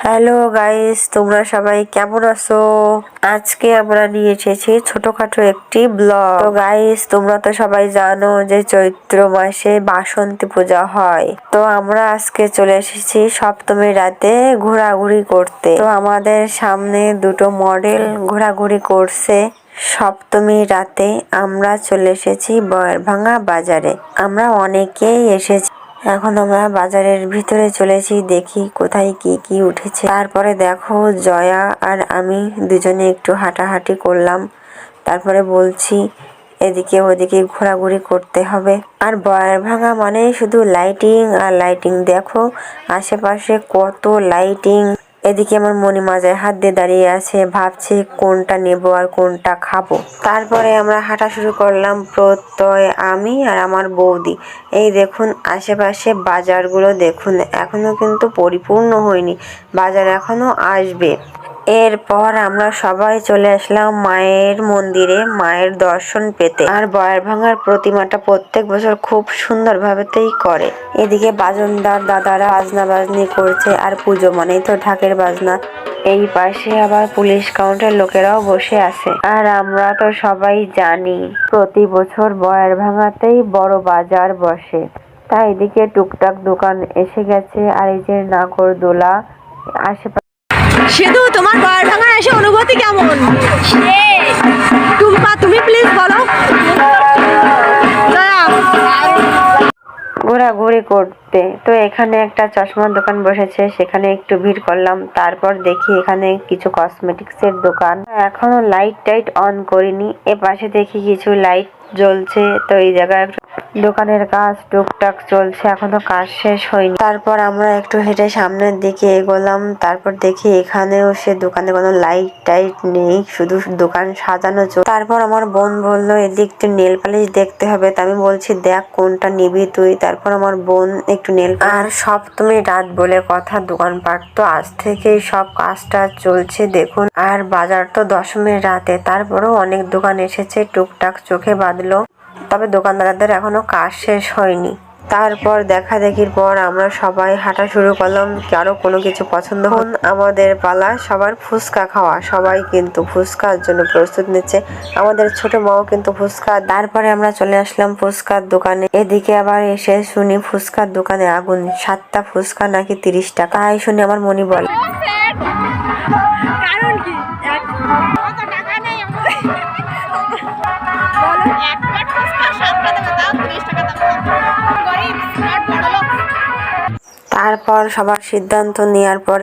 Hello guys, তোমরা সবাই কেমন আছো? আজকে আমরা নিয়ে এসেছি ছোটখাটো একটি ব্লগ। তো গাইস, তোমরা তো সবাই জানো যে চৈত্র মাসে বাসন্তী পূজা হয়। তো আমরা আজকে চলে এসেছি সপ্তমীর রাতে ঘোরাঘুরি করতে। তো আমাদের সামনে দুটো মডেল ঘোরাঘুরি করছে। সপ্তমীর রাতে আমরা চলে এসেছি বয়ারভাঙ্গা বাজারে। আমরা অনেকেই এসেছি। এখন আমরা বাজারের ভিতরে চলেছি, দেখি কোথায় কি কি উঠেছে। তারপরে দেখো, জয়া আর আমি দুজনে একটু হাঁটাহাঁটি করলাম। তারপরে বলছি এদিকে ওদিকে ঘোরাঘুরি করতে হবে। আর বয়ারভাঙ্গা মানে শুধু লাইটিং আর লাইটিং। দেখো আশেপাশে কত লাইটিং। এদিকে আমার মনি মাজায় হাত দিয়ে দাঁড়িয়ে আছে, ভাবছে কোনটা নেব আর কোনটা খাবো। তারপরে আমরা হাঁটা শুরু করলাম, প্রত্যয়, আমি আর আমার বৌদি। এই দেখুন আশেপাশে বাজারগুলো দেখুন, এখনো কিন্তু পরিপূর্ণ হয়নি, বাজার এখনো আসবে। এরপর আমরা সবাই চলে আসলাম মায়ের মন্দিরে মায়ের দর্শন পেতে। আর বয়ারভাঙ্গার প্রতিমাটা প্রত্যেক বছর খুব সুন্দর ভাবেতেই করে। এদিকে বাজনদার দাদারা বাজনা বাজনি করছে, আর পুজো মানেই তো ঢাকের বাজনা। এই পাশে আবার পুলিশ কাউন্টার লোকেরাও বসে আছে। আর আমরা তো সবাই জানি প্রতি বছর বয়ারভাঙ্গাতেই বড় বাজার বসে। তাই এদিকে টুকটাক দোকান এসে গেছে। আর এই যে নাগরদোলা আশেপাশে। সেতু, তোমার বয়ারভাঙ্গা এসে অনুভূতি কেমন? টুম্পা, তুমি প্লিজ বলো। ঘোরাঘুরি করতে তো এখানে একটা চশমার দোকান বসেছে, সেখানে একটু ভিড় করলাম। তারপর দেখি এখানে কিছু কসমেটিক্সের দোকান। এখনো লাইট টাইট অন করিনি। এ পাশে দেখি কিছু লাইট জ্বলছে। তো এই জায়গায় দোকানের কাজ টুকটাক চলছে, এখনো কাজ শেষ হয়নি। তারপর আমরা একটু হেঁটে সামনের দিকে এগোলাম। তারপর দেখি এখানেও সে দোকানে কোনো লাইট টাইট নেই, শুধু দোকান সাজানো চলছে। তারপর আমার বোন বললো এদিক একটু নেল পালিশ দেখতে হবে। তা আমি বলছি দেখ কোনটা নিবি তুই। তারপর আমার বোন একটু নেল। আর সপ্তমী রাত বলে কথা, দোকানপাট তো আজ থেকেই সব কাজটা চলছে দেখুন। আর বাজার তো দশমীর রাতে, তারপরেও অনেক দোকান এসেছে, টুকটাক চোখে বাঁধলো। তবে দোকানদারদের এখনো কাজ শেষ হয়নি। তারপর দেখা দেখির পর আমরা সবাই হাঁটা শুরু করলাম। কারো কোনো কিছু পছন্দ হন, আমাদের পালা সবার ফুচকা খাওয়া। সবাই কিন্তু ফুচকার জন্য প্রস্তুত নিচ্ছে, আমাদের ছোট মাও কিন্তু ফুচকা। তারপরে আমরা চলে আসলাম ফুচকার দোকানে। এদিকে আবার এসে শুনি ফুচকার দোকানে আগুন, 7টা ফুচকা নাকি 30 টাকা। তাই শুনে আমার মনি বলে কারণ কি? তারপর সবার সিদ্ধান্ত নেওয়ার পর